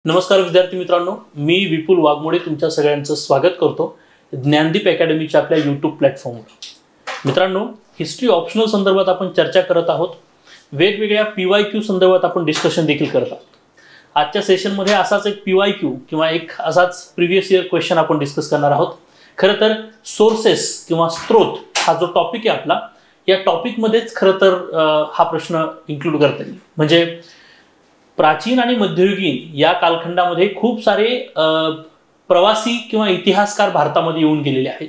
नमस्कार विद्यार्थी मित्रांनो, मी विपुल वाघमोडे तुमच्या सगळ्यांचं स्वागत करतो ज्ञानदीप अकॅडमीच्या आपल्या यूट्यूब प्लॅटफॉर्मवर। मित्रांनो, हिस्ट्री ऑप्शनल संदर्भात आपण चर्चा करत आहोत। वेगवेगळ्या PYQ संदर्भात आपण डिस्कशन देखील करत आहोत। आजच्या सेशनमध्ये असाच एक PYQ किंवा एक असाच प्रीवियस इयर क्वेश्चन आपण डिस्कस करणार आहोत। खरं तर सोर्सेस किंवा स्त्रोत हा जो टॉपिक आहे आपला, या टॉपिकमध्येच खरं तर हा प्रश्न इन्क्लूड करता येईल। म्हणजे प्राचीन आणि मध्ययुगीन या कालखंडामध्ये खूप सारे प्रवासी किंवा इतिहासकार भारतामध्ये येऊन गेलेले आहेत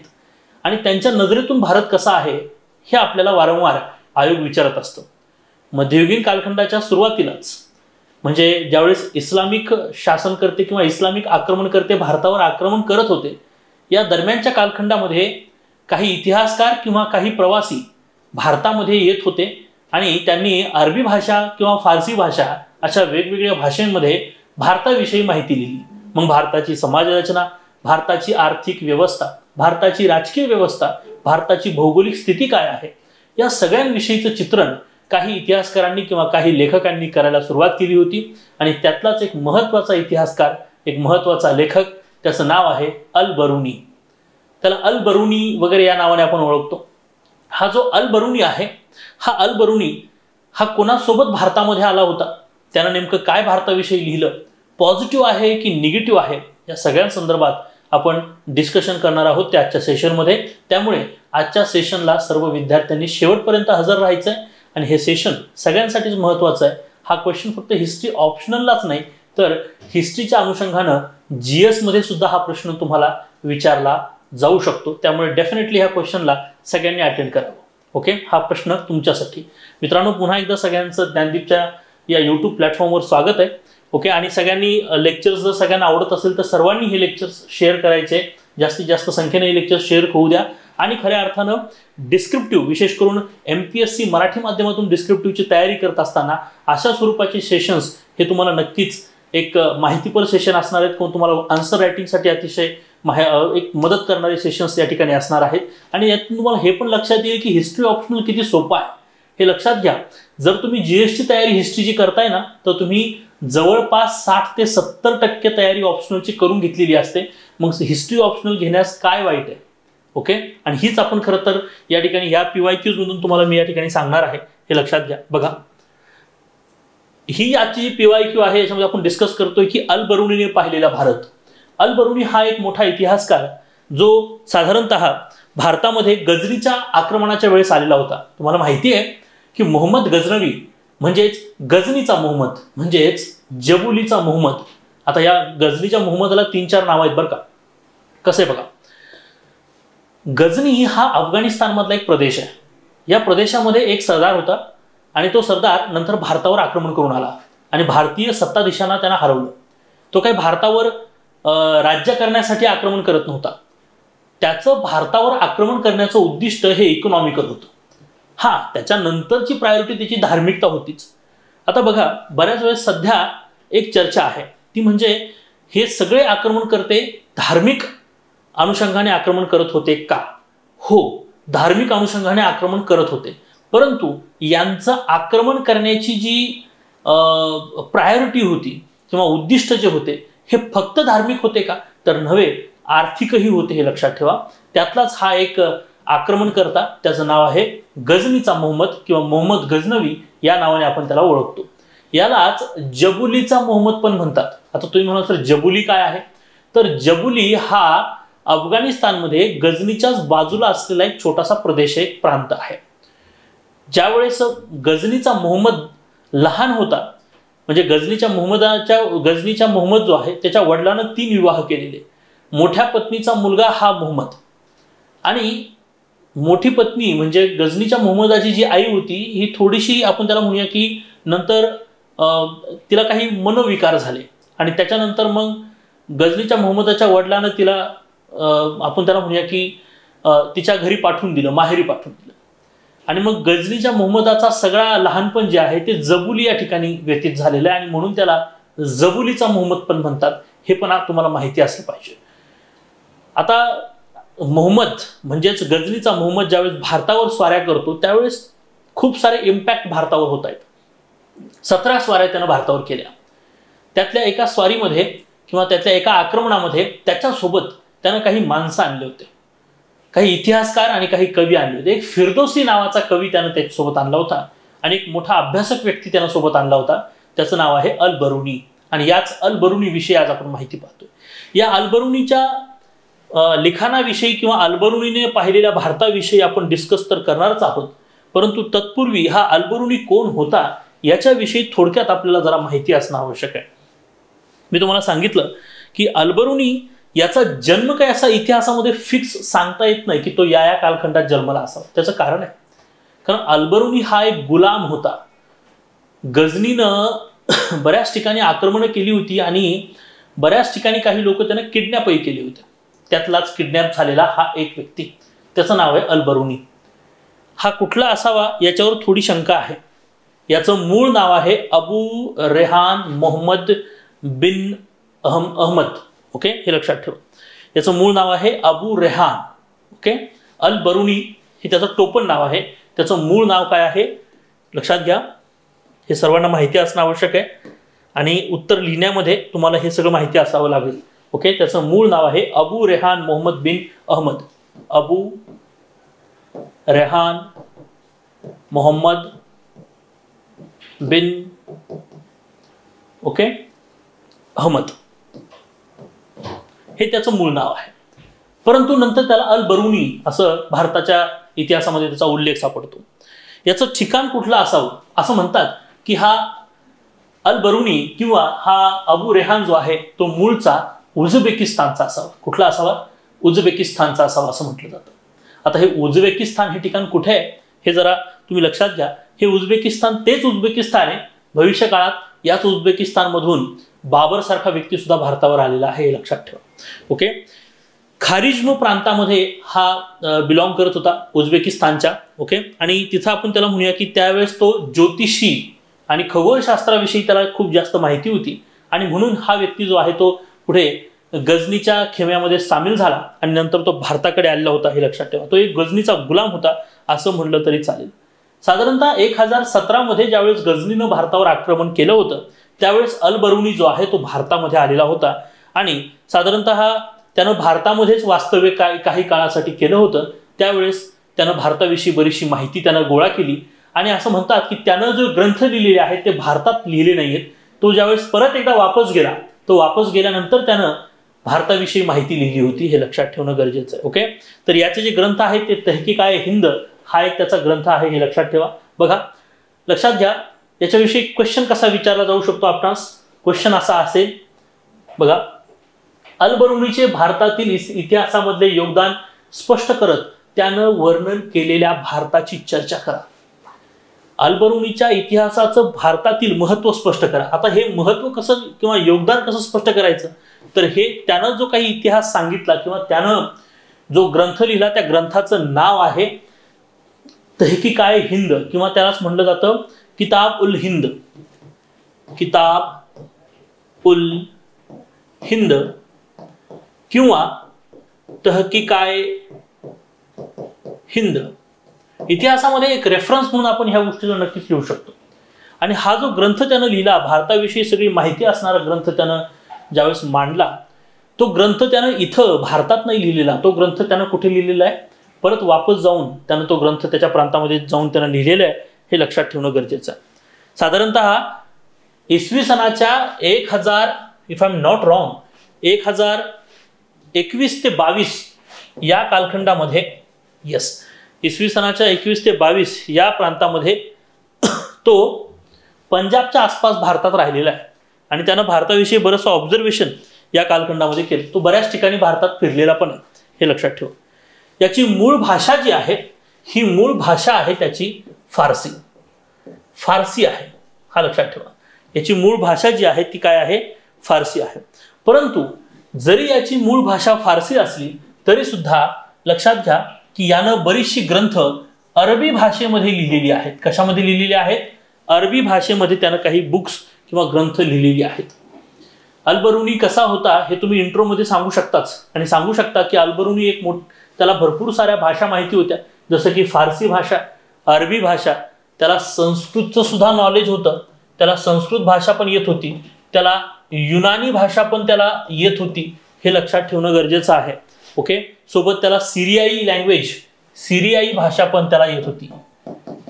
आणि त्यांच्या नजरेतून भारत कसा आहे हे आपल्याला वारंवार आयोग विचारत असतो। मध्ययुगीन कालखंडाच्या सुरुवातीलाच म्हणजे ज्यावेळेस इस्लामिक शासनकर्ते किंवा इस्लामिक आक्रमणकर्ते भारतावर आक्रमण करत होते, या दरम्यानच्या कालखंडामध्ये काही इतिहासकार किंवा काही प्रवासी भारतामध्ये येत होते आणि त्यांनी अरबी भाषा किंवा फारसी भाषा अशा वेगवेगळ्या भाषांमध्ये भारताविषयी माहिती लिहिली। मग भारताची समाजरचना, भारताची आर्थिक व्यवस्था, भारताची राजकीय व्यवस्था, भारताची भौगोलिक स्थिती काय आहे, या सगळ्यांविषयीचं चित्रण काही इतिहासकारांनी किंवा काही लेखकांनी करायला सुरुवात केली होती। आणि त्यातलाच एक महत्त्वाचा इतिहासकार, एक महत्त्वाचा लेखक, त्याचं नाव आहे अल बरुनी। त्याला अल बरुनी वगैरे या नावाने आपण ओळखतो। हा जो अल बरुनी आहे, हा अल बरुनी हा कोणासोबत भारतामध्ये आला होता, त्यानं नेमकं काय भारताविषयी लिहिलं, पॉझिटिव्ह आहे की निगेटिव्ह आहे, या सगळ्या संदर्भात आपण डिस्कशन करणार आहोत त्या आजच्या सेशनमध्ये। त्यामुळे आजच्या सेशनला सर्व विद्यार्थ्यांनी शेवटपर्यंत हजर राहायचं आहे आणि हे सेशन सगळ्यांसाठीच महत्त्वाचं आहे। हा क्वेश्चन फक्त हिस्ट्री ऑप्शनललाच नाही तर हिस्ट्रीच्या अनुषंगानं GS मध्ये सुद्धा हा प्रश्न तुम्हाला विचारला जाऊ शकतो। त्यामुळे डेफिनेटली ह्या क्वेश्चनला सगळ्यांनी अटेंड करावं। ओके, हा प्रश्न तुमच्यासाठी। मित्रांनो, पुन्हा एकदा सगळ्यांचं ज्ञानदीपच्या या यूट्यूब प्लॅटफॉर्मवर स्वागत आहे। ओके, आणि सगळ्यांनी लेक्चर्स जर सगळ्यांना आवडत असेल तर सर्वांनी हे लेक्चर्स शेअर करायचे, जास्तीत जास्त संख्येने हे लेक्चर्स शेअर होऊ द्या। आणि खऱ्या अर्थानं डिस्क्रिप्टिव्ह, विशेष करून MPSC मराठी माध्यमातून डिस्क्रिप्टिव्हची तयारी करत असताना अशा स्वरूपाचे सेशन्स हे तुम्हाला नक्कीच एक माहितीपर सेशन असणार आहेत किंवा तुम्हाला आन्सर रायटिंगसाठी अतिशय एक मदत करणारे सेशन्स या ठिकाणी असणार आहेत। आणि यातून तुम्हाला हे पण लक्षात येईल की हिस्ट्री ऑप्शनल किती सोपं आहे हे लक्षात घ्या। जर तुम्ही GS ची तयारी हिस्ट्रीची करताय ना, तर तुम्ही जवळपास 60 ते 70% तयारी ऑप्शनलची करून घेतलेली असते। मग हिस्ट्री ऑप्शनल घेण्यास काय वाईट आहे? ओके, आणि हीच आपण खरं तर या ठिकाणी या PYQs मधून तुम्हाला मी या ठिकाणी सांगणार आहे, हे लक्षात घ्या। बघा, ही आजची PYQ आहे, याच्यामध्ये आपण डिस्कस करतोय की अल बरुनीने पाहिलेला भारत। अल बरुनी हा एक मोठा इतिहासकार जो साधारणतः भारतामध्ये गजनीच्या आक्रमणाच्या वेळेस आलेला होता। तुम्हाला माहिती आहे की मोहम्मद गजनवी म्हणजेच गजनीचा मोहम्मद म्हणजेच जबुलीचा मोहम्मद। आता या गजनीच्या मोहम्मदला 3-4 नाव आहेत बरं का। कसे बघा, गजनी हा अफगाणिस्तानमधला एक प्रदेश आहे। या प्रदेशामध्ये एक सरदार होता आणि तो सरदार नंतर भारतावर आक्रमण करून आला आणि भारतीय सत्ताधीशांना त्यांना हरवलं। तो काही भारतावर राज्य करण्यासाठी आक्रमण करत नव्हता, त्याचं भारतावर आक्रमण करण्याचं उद्दिष्ट हे इकॉनॉमिकल होतं। हा, त्याच्यानंतरची प्रायोरिटी त्याची धार्मिकता होतीच। आता बघा, बऱ्याच वेळेस सध्या एक चर्चा आहे, ती म्हणजे हे सगळे आक्रमणकर्ते धार्मिक अनुषंगाने आक्रमण करत होते का? हो, धार्मिक अनुषंगाने आक्रमण करत होते, परंतु यांचं आक्रमण करण्याची जी प्रायोरिटी होती किंवा उद्दिष्ट जे होते हे फक्त धार्मिक होते का? तर नव्हे, आर्थिकही होते, हे लक्षात ठेवा। त्यातलाच हा एक आक्रमणकर्ता, त्याचं नाव आहे गजनीचा मोहम्मद किंवा मोहम्मद गजनवी या नावाने आपण त्याला ओळखतो। यालाच जबुलीचा मोहम्मद पण म्हणतात। आता तुम्ही म्हणाल सर जबुली काय आहे? तर जबुली हा अफगाणिस्तानमध्ये गजनीच्याच बाजूला असलेला एक छोटासा प्रदेश आहे, एक प्रांत आहे। ज्यावेळेस गजनीचा मोहम्मद लहान होता, म्हणजे गजनीच्या मोहम्मद जो आहे त्याच्या वडिलांना 3 विवाह केलेले। मोठ्या पत्नीचा मुलगा हा मोहम्मद, आणि मोठी पत्नी म्हणजे गजनीच्या मोहम्मदाची जी आई होती ही थोडीशी आपण त्याला म्हणूया की नंतर तिला काही मनोविकार झाले आणि त्याच्यानंतर मग गजनीच्या मोहम्मदाच्या वडिलांना तिला आपण त्याला म्हणूया की तिच्या घरी पाठवून दिलं, माहेरी पाठवून दिलं। आणि मग गजनीच्या मोहम्मदाचा सगळा लहानपण जे आहे ते जबुली या ठिकाणी व्यतीत झालेलं आहे आणि म्हणून त्याला जबुलीचा मोहम्मद पण म्हणतात, हे पण तुम्हाला माहिती असलं पाहिजे। आता मोहम्मद म्हणजेच गजनीचा मोहम्मद ज्यावेळेस भारतावर स्वाऱ्या करतो त्यावेळेस खूप सारे इम्पॅक्ट भारतावर होत आहेत। 17 स्वाऱ्या त्यानं भारतावर केल्या। त्यातल्या एका स्वारीमध्ये किंवा त्यातल्या एका आक्रमणामध्ये त्याच्यासोबत त्यानं काही माणसं आणले होते, काही इतिहासकार आणि काही कवी आणले होते. एक फिरदौसी नावाचा कवी त्यानं त्याच्यासोबत आणला होता आणि एक मोठा अभ्यासक व्यक्ती त्यानं सोबत आणला होता, त्याचं नाव आहे अल बरुनी. आणि याच अल बरुनी विषयी आज आपण माहिती पाहतोय. या अल बरुनीच्या लिखाणाविषयी किंवा अल बरुनीने पाहिलेल्या भारताविषयी आपण डिस्कस तर करणारच आहोत, परंतु तत्पूर्वी हा अल बरुनी कोण होता याच्याविषयी थोडक्यात आपल्याला जरा माहिती असणं आवश्यक आहे. मी तुम्हाला सांगितलं की अल बरुनी याचा जन्म काय असा इतिहासामध्ये फिक्स सांगता येत नाही की तो या कालखंडात जन्मला असावा. त्याचं कारण आहे, कारण अल बरुनी हा एक गुलाम होता. गझनीनं बऱ्याच ठिकाणी आक्रमणं केली होती आणि बऱ्याच ठिकाणी काही लोक त्याने किडनॅपही केले होते. त्यातलाच किडनॅप झालेला हा एक व्यक्ती, त्याचं नाव आहे अल बरुनी. हा कुठला असावा याच्यावर थोडी शंका आहे. याचं मूळ नाव आहे अबू रेहान मोहम्मद बिन अहमद. ओके, हे लक्षात ठेवा. याचं मूळ नाव आहे अबू रेहान. ओके, अल बरुनी हे त्याचं टोपण नाव आहे. त्याचं मूळ नाव काय आहे लक्षात घ्या, हे सर्वांना माहिती असणं आवश्यक आहे आणि उत्तर लिहिण्यामध्ये तुम्हाला हे सगळं माहिती असावं लागेल. ओके, त्याचं मूळ नाव आहे अबू रेहान मोहम्मद बिन अहमद. अबू रेहान मोहम्मद बिन ओके अहमद हे त्याचं मूळ नाव आहे. परंतु नंतर त्याला अल बरुनी असं भारताच्या इतिहासामध्ये त्याचा उल्लेख सापडतो. याचं ठिकाण कुठलं असावं असं म्हणतात की हा अल बरुनी किंवा हा अबू रेहान जो आहे तो मूळचा उझबेकिस्तानचा असावा. कुठला असावा? उझबेकिस्तानचा असावा असं म्हटलं जातं. आता हे उझबेकिस्तान हे ठिकाण कुठे आहे हे जरा तुम्ही लक्षात घ्या. हे उझबेकिस्तान तेच उझबेकिस्तान आहे. भविष्य काळात याच उझबेकिस्तानमधून बाबर सारखा व्यक्ती सुद्धा भारतावर आलेला आहे, हे लक्षात ठेवा. ओके, खारिजनो प्रांतामध्ये हा बिलॉंग करत होता उझबेकिस्तानच्या. ओके, आणि तिथं आपण त्याला म्हणूया की त्यावेळेस तो ज्योतिषी आणि खगोलशास्त्राविषयी त्याला खूप जास्त माहिती होती आणि म्हणून हा व्यक्ती जो आहे तो पुढे गझनीच्या खेम्यामध्ये सामील झाला आणि नंतर तो भारताकडे आलेला होता, हे लक्षात ठेवा. तो एक गझनीचा गुलाम होता असं म्हणलं तरी चालेल. साधारणतः 1017 मध्ये ज्यावेळेस गझनीनं भारतावर आक्रमण केलं होतं त्यावेळेस अल बरुनी जो आहे तो भारतामध्ये आलेला होता आणि साधारणतः त्यानं भारतामध्येच वास्तव्य काही काळासाठी केलं होतं. त्यावेळेस त्यानं भारताविषयी बरीचशी माहिती त्यानं गोळा केली आणि असं म्हणतात की त्यानं जो ग्रंथ लिहिलेले आहेत ते भारतात लिहिले नाहीयेत. तो ज्यावेळेस परत एकदा वापस गेला, तो वापस गेल्यानंतर त्यानं भारताविषयी माहिती लिहिली होती, हे लक्षात ठेवणं गरजेचं आहे. ओके, तर याचे जे ग्रंथ आहेत ते तहकीक-ए-हिंद हा एक त्याचा ग्रंथ आहे, हे लक्षात ठेवा. बघा, लक्षात घ्या, याच्याविषयी क्वेश्चन कसा विचारला जाऊ शकतो आपणास. क्वेश्चन असा असेल बघा, अल बरुनीचे भारतातील इतिहासामधले योगदान स्पष्ट करत त्यानं वर्णन केलेल्या भारताची चर्चा करा. अल बरुनीच्या इतिहासाचं भारतातील महत्व स्पष्ट करा. आता हे महत्व कसं किंवा योगदान कसं स्पष्ट करायचं, तर हे त्यानं जो काही इतिहास सांगितला किंवा त्यानं जो ग्रंथ लिहिला त्या ग्रंथाचं नाव आहे तहकीक-ए-हिंद किंवा त्यालाच म्हणलं जातं किताब उल हिंद. किताब उल हिंद किंवा तहकीक-ए-हिंद. इतिहासामध्ये एक रेफरन्स म्हणून आपण ह्या गोष्टीला नक्कीच लिहू शकतो. आणि हा जो ग्रंथ त्यानं लिहिला, भारताविषयी सगळी माहिती असणारा ग्रंथ त्यानं ज्यावेळेस मांडला, तो ग्रंथ त्यानं इथं भारतात नाही लिहिलेला. तो ग्रंथ त्यानं कुठे लिहिलेला आहे, परत वापस जाऊन त्यानं तो ग्रंथ त्याच्या प्रांतामध्ये जाऊन त्यानं लिहिलेला आहे, हे लक्षात ठेवणं गरजेचं आहे. साधारणतः इसवी सनाच्या 1000 if I am not wrong 1021 ते 22 या कालखंडामध्ये, यस, इसवी सनाच्या 21 ते 22 या प्रांतामध्ये तो पंजाबच्या आसपास भारतात राहिलेला आहे आणि त्यानं भारताविषयी बरंचसं ऑब्झर्वेशन या कालखंडामध्ये केलं. तो बऱ्याच ठिकाणी भारतात फिरलेला पण आहे, हे लक्षात ठेवा. याची मूळ भाषा जी आहे, ही मूळ भाषा आहे त्याची फारसी. फारसी आहे, हा लक्षात ठेवा. याची मूळ भाषा जी आहे ती काय आहे, फारसी आहे. परंतु जरी याची मूळ भाषा फारसी असली तरी सुद्धा लक्षात घ्या की यानं बरीचशी ग्रंथ अरबी भाषेमध्ये लिहिलेली आहेत. कशामध्ये लिहिलेली आहेत? अरबी भाषेमध्ये त्यानं काही बुक्स किंवा ग्रंथ लिहिलेली आहेत. अल बरुनी कसा होता हे तुम्ही इंट्रोमध्ये सांगू शकताच आणि सांगू शकता की अल बरुनी एक त्याला भरपूर साऱ्या भाषा माहिती होत्या, जसं की फारसी भाषा, अरबी भाषा, त्याला संस्कृतचं सुद्धा नॉलेज होतं, त्याला संस्कृत भाषा पण येत होती, त्याला युनानी भाषा पण त्याला येत होती, हे लक्षात ठेवणं गरजेचं आहे. ओके, सोबत त्याला सिरियाई भाषा पण त्याला येत होती,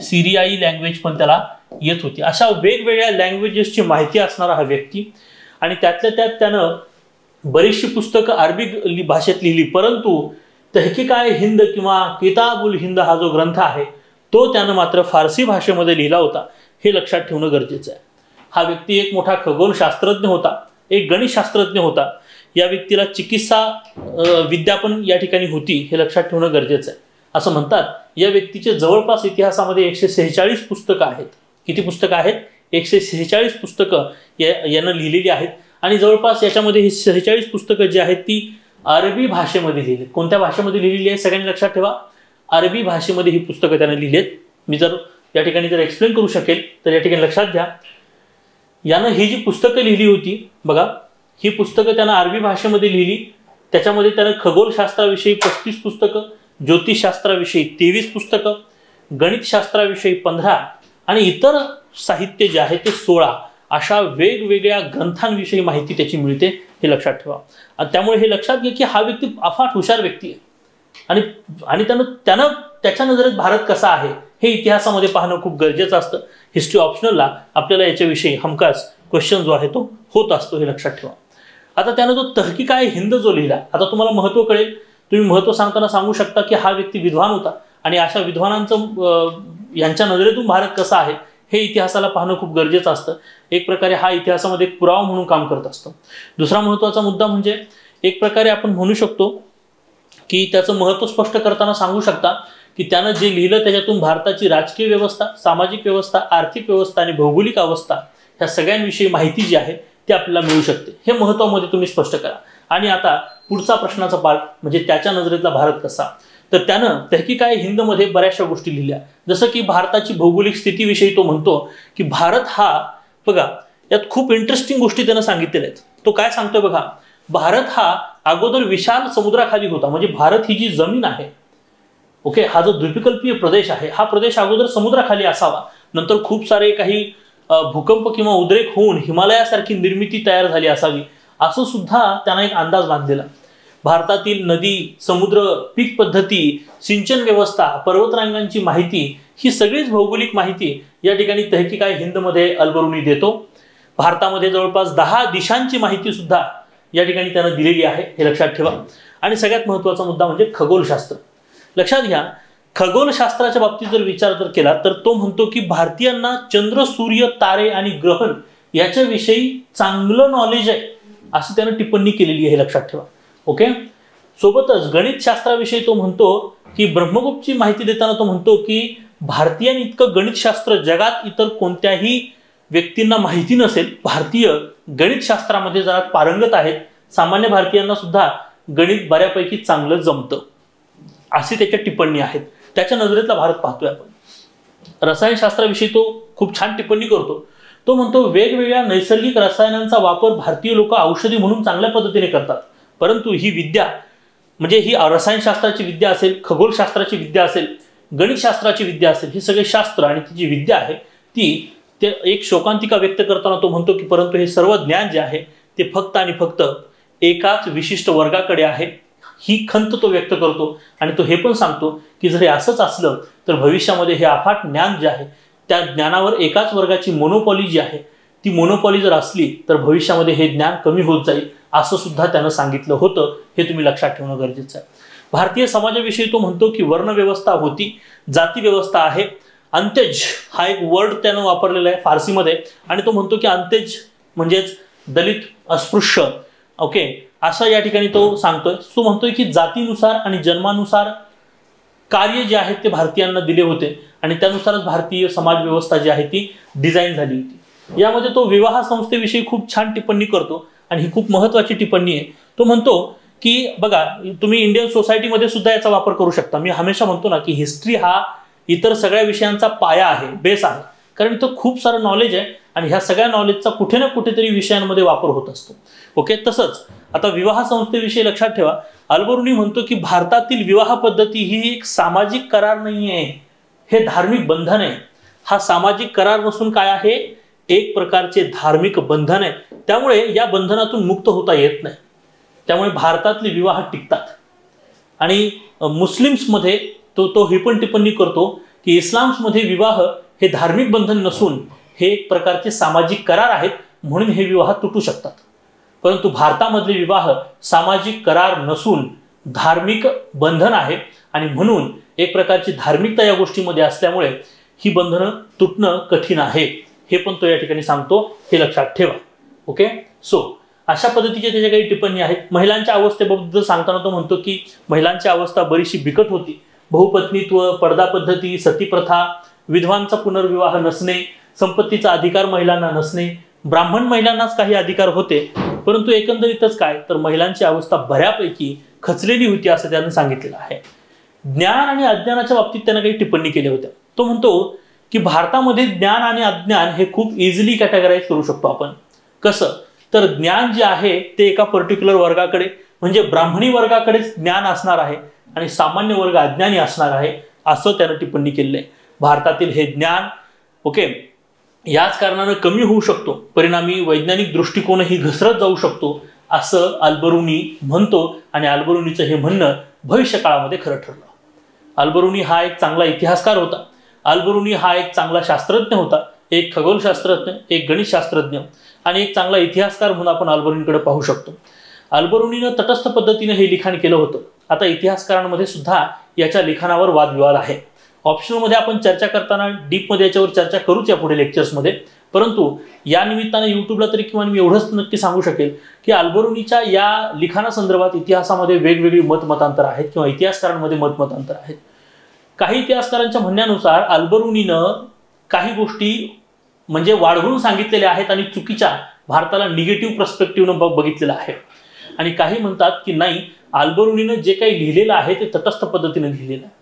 सिरियाई लँग्वेज पण त्याला येत होती. अशा वेगवेगळ्या लँग्वेजेसची माहिती असणारा हा व्यक्ती, आणि त्यातल्या त्यात त्यानं बरीचशी पुस्तकं अरबी भाषेत लिहिली, परंतु तहकीकाए हिंद किंवा किताबुल हिंद हा जो ग्रंथ आहे तो त्यानं मात्र फारसी भाषेमध्ये लिहिला होता, हे लक्षात ठेवणं गरजेचं आहे. हा व्यक्ती एक मोठा खगोलशास्त्रज्ञ होता, एक गणितशास्त्रज्ञ होता. या व्यक्तीला चिकित्सा विद्या पण या ठिकाणी होती, हे लक्षात ठेवणं गरजेचं आहे. असं म्हणतात या व्यक्तीचे जवळपास इतिहासामध्ये 146 पुस्तकं आहेत. किती पुस्तकं आहेत? 146 पुस्तकं यानं लिहिलेली आहेत, आणि जवळपास याच्यामध्ये ही 46 पुस्तकं जी आहेत ती अरबी भाषेमध्ये लिहिली. कोणत्या भाषेमध्ये लिहिलेली आहे सगळ्यांनी लक्षात ठेवा, अरबी भाषेमध्ये ही पुस्तकं त्याने लिहिली आहेत. मी जर या ठिकाणी जर एक्सप्लेन करू शकेल तर या ठिकाणी लक्षात घ्या. यानं ही जी पुस्तकं लिहिली होती बघा, ही पुस्तकं त्यानं अरबी भाषेमध्ये लिहिली. त्याच्यामध्ये त्यानं खगोलशास्त्राविषयी 35 पुस्तकं, ज्योतिषशास्त्राविषयी 23 पुस्तकं, गणितशास्त्राविषयी 15 आणि इतर साहित्य जे आहे ते 16, अशा वेगवेगळ्या ग्रंथांविषयी माहिती त्याची मिळते, हे लक्षात ठेवा. आणि त्यामुळे हे लक्षात घ्या की हा व्यक्ती अफाट हुशार व्यक्ती आहे, आणि त्यानं त्याच्या नजरेत भारत कसा आहे हे इतिहासामध्ये पाहणं खूप गरजेचं असतं. हिस्ट्री ऑप्शनलला आपल्याला याच्याविषयी हमखास क्वेश्चन जो आहे तो होत असतो, हे लक्षात ठेवा. आता त्यानं जो तहकीकाए हिंद जो लिहिला, आता तुम्हाला महत्त्व कळेल. तुम्ही महत्त्व सांगताना सांगू शकता की हा व्यक्ती विद्वान होता, आणि अशा विद्वानांचं यांच्या नजरेतून भारत कसा आहे हे इतिहासाला पाहणं खूप गरजेचं असतं. एक प्रकारे हा इतिहासामध्ये एक पुरावा म्हणून काम करत असतो. दुसरा महत्त्वाचा मुद्दा म्हणजे एक प्रकारे आपण म्हणू शकतो की त्याचं महत्त्व स्पष्ट करताना सांगू शकता की त्यानं जे लिहिलं त्याच्यातून भारताची राजकीय व्यवस्था, सामाजिक व्यवस्था, आर्थिक व्यवस्था आणि भौगोलिक अवस्था ह्या सगळ्यांविषयी माहिती जी आहे ती आपल्याला मिळू शकते. हे महत्त्वामध्ये तुम्ही स्पष्ट करा. आणि आता पुढचा प्रश्नाचा पार्ट म्हणजे त्याच्या नजरेतला भारत कसा, तर त्यानं तहकीकाए हिंदमध्ये बऱ्याचशा गोष्टी लिहिल्या. जसं की भारताची भौगोलिक स्थितीविषयी तो म्हणतो की भारत हा, बघा यात खूप इंटरेस्टिंग गोष्टी त्यानं सांगितलेल्या आहेत. तो काय सांगतोय बघा, भारत हा अगोदर विशाल समुद्राखाली होता, म्हणजे भारत ही जी जमीन आहे, ओके, हा जो द्वीपकल्पीय प्रदेश आहे हा प्रदेश अगोदर समुद्राखाली असावा, नंतर खूप सारे काही भूकंप किंवा उद्रेक होऊन हिमालयासारखी निर्मिती तयार झाली असावी, असं सुद्धा त्यानं एक अंदाज बांधलेला. भारतातील नदी, समुद्र, पीक पद्धती, सिंचन व्यवस्था, पर्वतरांगांची माहिती, ही सगळीच भौगोलिक माहिती या ठिकाणी तहकीकाए हिंदमध्ये अल-बरुनी देतो. भारतामध्ये जवळपास 10 दिशांची माहिती सुद्धा या ठिकाणी त्यानं दिलेली आहे, हे लक्षात ठेवा. आणि सगळ्यात महत्त्वाचा मुद्दा म्हणजे खगोलशास्त्र. लक्षात घ्या, खगोलशास्त्राच्या बाबतीत जर विचार जर केला तर तो म्हणतो की भारतीयांना चंद्र, सूर्य, तारे आणि ग्रहण याच्याविषयी चांगलं नॉलेज आहे, असं त्यानं टिप्पणी केलेली आहे, हे लक्षात ठेवा. ओके, सोबतच गणितशास्त्राविषयी तो म्हणतो की ब्रह्मगुप्तची माहिती देताना तो म्हणतो की भारतीयांनी इतकं गणितशास्त्र जगात इतर कोणत्याही व्यक्तींना माहिती नसेल. भारतीय गणितशास्त्रामध्ये जरा पारंगत आहेत, सामान्य भारतीयांना सुद्धा गणित बऱ्यापैकी चांगलं जमतं, अशी त्याच्या टिप्पणी आहेत. त्याच्या नजरेतला भारत पाहतोय आपण. रसायनशास्त्राविषयी तो खूप छान टिप्पणी करतो. तो म्हणतो वेगवेगळ्या नैसर्गिक रसायनांचा वापर भारतीय लोक औषधी म्हणून चांगल्या पद्धतीने करतात, परंतु ही विद्या म्हणजे ही रसायनशास्त्राची विद्या असेल, खगोलशास्त्राची विद्या असेल, गणितशास्त्राची विद्या असेल, ही सगळे शास्त्र आणि ती जी विद्या आहे ती ते एक शोकांतिका व्यक्त करताना तो म्हणतो की परंतु हे सर्व ज्ञान जे आहे ते फक्त आणि फक्त एकाच विशिष्ट वर्गाकडे आहे, ही खंत तो व्यक्त करतो. आणि तो हे पण सांगतो की जर हे असंच असलं तर भविष्यामध्ये हे अफाट ज्ञान जे आहे त्या ज्ञानावर एकाच वर्गाची मोनोपॉली जी आहे ती मोनोपॉली जर असली तर भविष्यामध्ये हे ज्ञान कमी होत जाईल, असं सुद्धा त्यानं सांगितलं होतं. हे तुम्ही लक्षात ठेवणं गरजेचं आहे. भारतीय समाजाविषयी तो म्हणतो की वर्णव्यवस्था होती, जाती व्यवस्था आहे. अंत्यज हा एक वर्ड त्यानं वापरलेला आहे फारसीमध्ये, आणि तो म्हणतो की अंत्यज म्हणजेच दलित, अस्पृश्य, ओके, असं या ठिकाणी तो सांगतोय. तो म्हणतोय की जातीनुसार आणि जन्मानुसार कार्य जे आहेत ते भारतीयांना दिले होते आणि त्यानुसारच भारतीय समाज व्यवस्था जी आहे ती डिझाईन झाली होती. यामध्ये तो विवाह संस्थेविषयी खूप छान टिप्पणी करतो आणि ही खूप महत्त्वाची टिप्पणी आहे. तो म्हणतो की बघा तुम्ही इंडियन सोसायटीमध्ये सुद्धा याचा वापर करू शकता. मी हमेशा म्हणतो ना की हिस्ट्री हा इतर सगळ्या विषयांचा पाया आहे, बेस आहे, कारण इथं खूप सारं नॉलेज आहे आणि ह्या सगळ्या नॉलेजचा कुठे ना कुठेतरी विषयांमध्ये वापर होत असतो. ओके, तसंच आता विवाह संस्थेविषयी लक्षात ठेवा. अल-बरुनी म्हणतो की भारतातील विवाह पद्धती ही एक सामाजिक करार नाही आहे, हे धार्मिक बंधन आहे. हा सामाजिक करार नसून काय आहे, एक प्रकारचे धार्मिक बंधन आहे. त्यामुळे या बंधनातून मुक्त होता येत नाही. त्यामुळे भारतातले विवाह टिकतात. आणि मुस्लिम्समध्ये तो ही पण टिप्पणी करतो की इस्लाम्समध्ये विवाह हे धार्मिक बंधन नसून हे एक प्रकारचे सामाजिक करार आहेत, म्हणून हे विवाह तुटू शकतात. परंतु भारतामधले विवाह सामाजिक करार नसून धार्मिक बंधन आहे आणि म्हणून एक प्रकारची धार्मिकता या गोष्टीमध्ये असल्यामुळे ही बंधनं तुटणं कठीण आहे, हे पण तो या ठिकाणी सांगतो. हे लक्षात ठेवा. ओके. सो अशा पद्धतीच्या त्याच्या काही टिप्पणी आहेत. महिलांच्या अवस्थेबद्दल सांगताना तो म्हणतो की महिलांची अवस्था बरीचशी बिकट होती. बहुपत्नीत्व, पडदा पद्धती, सतीप्रथा, विधवांचा पुनर्विवाह नसणे, संपत्तीचा अधिकार महिलांना नसणे, ब्राह्मण महिलांनाच काही अधिकार होते. परंतु एकंदरीतच काय तर महिलांची अवस्था बऱ्यापैकी खचलेली होती असं त्यानं सांगितलेलं आहे. ज्ञान आणि अज्ञानाच्या बाबतीत त्यानं काही टिप्पणी केल्या होत्या. तो म्हणतो की भारतामध्ये ज्ञान आणि अज्ञान हे खूप इझिली कॅटेगराईज करू शकतो आपण. कसं तर ज्ञान जे आहे ते एका पर्टिक्युलर वर्गाकडे म्हणजे ब्राह्मणी वर्गाकडेच ज्ञान असणार आहे आणि सामान्य वर्ग अज्ञानी असणार आहे असं त्यानं टिप्पणी केलेलं आहे. भारतातील हे ज्ञान ओके याच कारणानं कमी होऊ शकतो, परिणामी वैज्ञानिक दृष्टिकोनही घसरत जाऊ शकतो असं अल्बरुनी म्हणतो. आणि अल्बरुनीचं हे म्हणणं भविष्य काळामध्ये खरं ठरलं. अल्बरुनी हा एक चांगला इतिहासकार होता. अल्बरुनी हा एक चांगला शास्त्रज्ञ होता, एक खगोलशास्त्रज्ञ, एक गणितशास्त्रज्ञ आणि एक चांगला इतिहासकार म्हणून आपण अल्बरुनीकडे पाहू शकतो. अल्बरुनीनं तटस्थ पद्धतीने हे लिखाण केलं होतं. आता इतिहासकारांमध्ये सुद्धा याच्या लिखाणावर वादविवाद आहे. ऑप्शनलमध्ये आपण चर्चा करताना डीपमध्ये याच्यावर चर्चा करूच या पुढे लेक्चर्समध्ये. परंतु या निमित्तानं यूट्यूबला तरी किंवा मी एवढंच नक्की सांगू शकेल की अल्बरुनीच्या या लिखाणासंदर्भात इतिहासामध्ये वेगवेगळी मतमतांतर आहेत किंवा इतिहासकारांमध्ये मतमतांतर आहेत. काही इतिहासकारांच्या म्हणण्यानुसार अल्बरुनीनं काही गोष्टी म्हणजे वाढवून सांगितलेल्या आहेत आणि चुकीच्या भारताला निगेटिव्ह पर्स्पेक्टिव्हनं बघितलेलं आहे. आणि काही म्हणतात की नाही, अल्बरुनीनं जे काही लिहिलेलं आहे ते तटस्थ पद्धतीने लिहिलेलं आहे.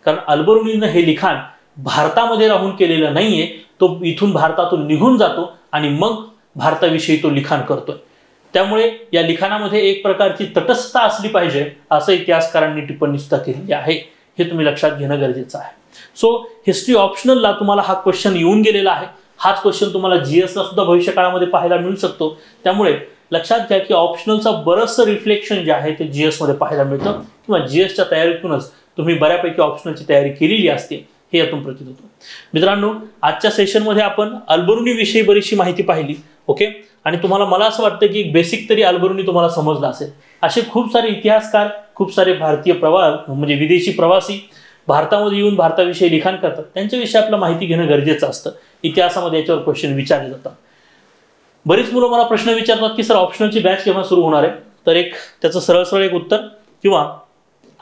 कारण अल्बरुनीनं हे लिखाण भारतामध्ये राहून केलेलं नाहीये, तो इथून भारतातून निघून जातो आणि मग भारताविषयी तो लिखाण करतोय. त्यामुळे या लिखाणामध्ये एक प्रकारची तटस्थता असली पाहिजे असं इतिहासकारांनी टिप्पणी सुद्धा केलेली आहे. हे तुम्ही लक्षात घेणं गरजेचं आहे. सो हिस्ट्री ऑप्शनलला तुम्हाला हा क्वेश्चन येऊन गेलेला आहे. हाच क्वेश्चन तुम्हाला जीएसला सुद्धा भविष्य काळामध्ये पाहायला मिळू शकतो. त्यामुळे लक्षात घ्या की ऑप्शनलचं बरंचसं रिफ्लेक्शन जे आहे ते जीएस मध्ये पाहायला मिळतं किंवा जीएसच्या तयारीतूनच तुम्ही बऱ्यापैकी ऑप्शनलची तयारी केलेली असते हे यातून प्रतीत होतं. मित्रांनो, आजच्या सेशनमध्ये आपण अल्बरुनी विषयी बरीचशी माहिती पाहिली. ओके. आणि तुम्हाला मला असं वाटतं की बेसिक तरी अल्बरुनी तुम्हाला समजला असेल. असे खूप सारे इतिहासकार, खूप सारे भारतीय म्हणजे विदेशी प्रवासी भारतामध्ये येऊन भारताविषयी लिखाण करतात. त्यांच्याविषयी आपलं माहिती घेणं गरजेचं असतं. इतिहासामध्ये याच्यावर क्वेश्चन विचारले जातात. बरीच मुलं मला प्रश्न विचारतात की सर ऑप्शनलची बॅच केव्हा सुरू होणार आहे. तर एक त्याचं सरळ एक उत्तर किंवा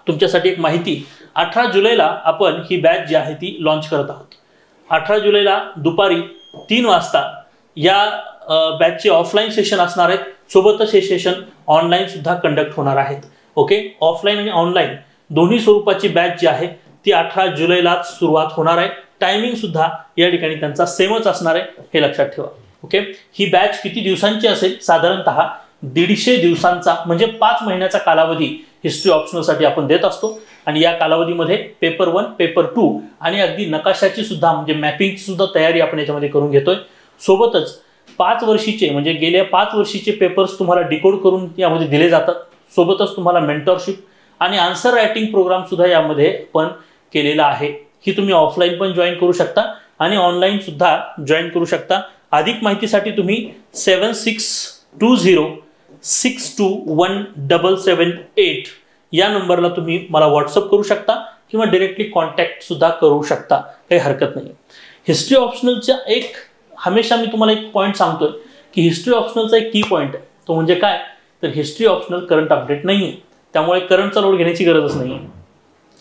तुमच्यासाठी एक माहिती, 18 जुलैला आपण ही बॅच जी आहे ती लॉन्च करत आहोत. 18 जुलैला दुपारी 3 वाजता या बॅचचे ऑफलाईन सेशन असणार आहेत. सोबतच हे सेशन ऑनलाईन सुद्धा कंडक्ट होणार आहेत. ओके. ऑफलाईन आणि ऑनलाईन दोन्ही स्वरूपाची बॅच जी आहे ती 18 जुलैलाच सुरुवात होणार आहे. टायमिंग सुद्धा या ठिकाणी त्यांचा सेमच असणार आहे, हे लक्षात ठेवा. ओके. ही बॅच किती दिवसांची असेल? साधारणतः 150 दिवसांचा म्हणजे 5 महिन्याचा कालावधी हिस्ट्री ऑप्शनलसाठी आपण देत असतो. आणि या कालावधीमध्ये पेपर 1, पेपर 2 आणि अगदी नकाशाची सुद्धा म्हणजे मॅपिंगची सुद्धा तयारी आपण याच्यामध्ये करून घेतोय. सोबतच 5 वर्षीचे म्हणजे गेल्या 5 वर्षीचे पेपर्स तुम्हाला डिकोड करून यामध्ये दिले जातात. सोबतच तुम्हाला मेंटरशिप आणि आन्सर रायटिंग प्रोग्राम सुद्धा यामध्ये पण केलेला आहे. ही तुम्ही ऑफलाईन पण जॉईन करू शकता आणि ऑनलाईन सुद्धा जॉईन करू शकता. अधिक माहितीसाठी तुम्ही 7620621778 या नंबरला तुम्ही मला व्हॉट्सअप करू शकता किंवा डायरेक्टली कॉन्टॅक्ट सुद्धा करू शकता, काही हरकत नाही. हिस्ट्री ऑप्शनलच्या एक हमेशा मी तुम्हाला एक पॉईंट सांगतोय की हिस्ट्री ऑप्शनलचा एक की पॉईंट आहे. तो म्हणजे काय तर हिस्ट्री ऑप्शनल करंट अपडेट नाही आहे. त्यामुळे करंटचा लोड घेण्याची गरजच नाही आहे.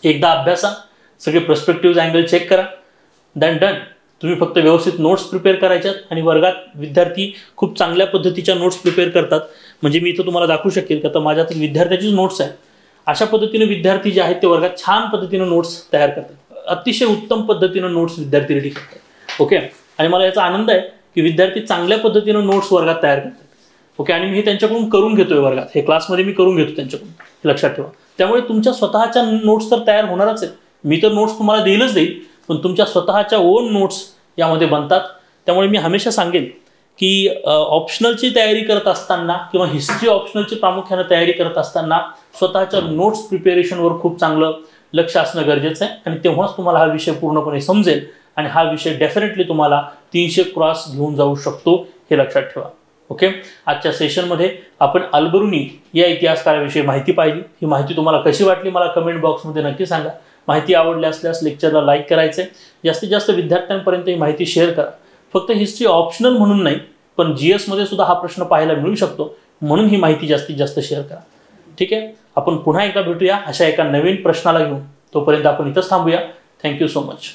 एकदा अभ्यासा, सगळे पर्स्पेक्टिव्ह अँगल चेक करा, दॅन डन. तुम्ही फक्त व्यवस्थित नोट्स प्रिपेअर करायच्यात आणि वर्गात विद्यार्थी खूप चांगल्या पद्धतीच्या नोट्स प्रिपेअर करतात. म्हणजे मी इथं तुम्हाला दाखवू शकेल का तर माझ्यातील विद्यार्थ्याचीच नोट्स आहे. अशा पद्धतीने विद्यार्थी जे आहेत ते वर्गात छान पद्धतीने नोट्स तयार करतात. अतिशय उत्तम पद्धतीनं नोट्स विद्यार्थी रेडी करतात. ओके. आणि मला याचा आनंद आहे की विद्यार्थी चांगल्या पद्धतीनं नोट्स वर्गात तयार करतात. ओके. आणि मी हे त्यांच्याकडून करून घेतोय वर्गात, हे क्लासमध्ये मी करून घेतो त्यांच्याकडून, हे लक्षात ठेवा. त्यामुळे तुमच्या स्वतःच्या नोट्स तर तयार होणारच आहेत. मी तर नोट्स तुम्हाला देईलच देईल, पण तुमच्या स्वतःच्या ओन नोट्स यामध्ये बनतात. त्यामुळे मी हमेशा सांगेन की ऑप्शनलची तयारी करत असताना किंवा हिस्ट्री ऑप्शनलची प्रामुख्याने तयारी करत असताना स्वतःच्या नोट्स प्रिपेरेशनवर खूप चांगलं लक्ष असणं गरजेचं आहे आणि तेव्हाच तुम्हाला हा विषय पूर्णपणे समजेल आणि हा विषय डेफिनेटली तुम्हाला 300 क्रॉस घेऊन जाऊ शकतो, हे लक्षात ठेवा. ओके, आजच्या सेशनमध्ये आपण अल्बरुनी या इतिहासकाराविषयी माहिती पाहिली. ही माहिती तुम्हाला कशी वाटली मला कमेंट बॉक्समध्ये नक्की सांगा. माहिती आवडली असल्यास लेक्चरला लाईक करायचं आहे. जास्तीत जास्त विद्यार्थ्यांपर्यंत ही माहिती शेअर करा. फक्त हिस्ट्री ऑप्शनल म्हणून नाही, पण GS मध्ये सुद्धा हा प्रश्न पाहायला मिळू शकतो, म्हणून ही माहिती जास्तीत जास्त शेअर करा. ठीक आहे, आपण पुन्हा एकदा भेटूया अशा एका नवीन प्रश्नाला घेऊन. तोपर्यंत आपण इथंच थांबूया. Thank you so much.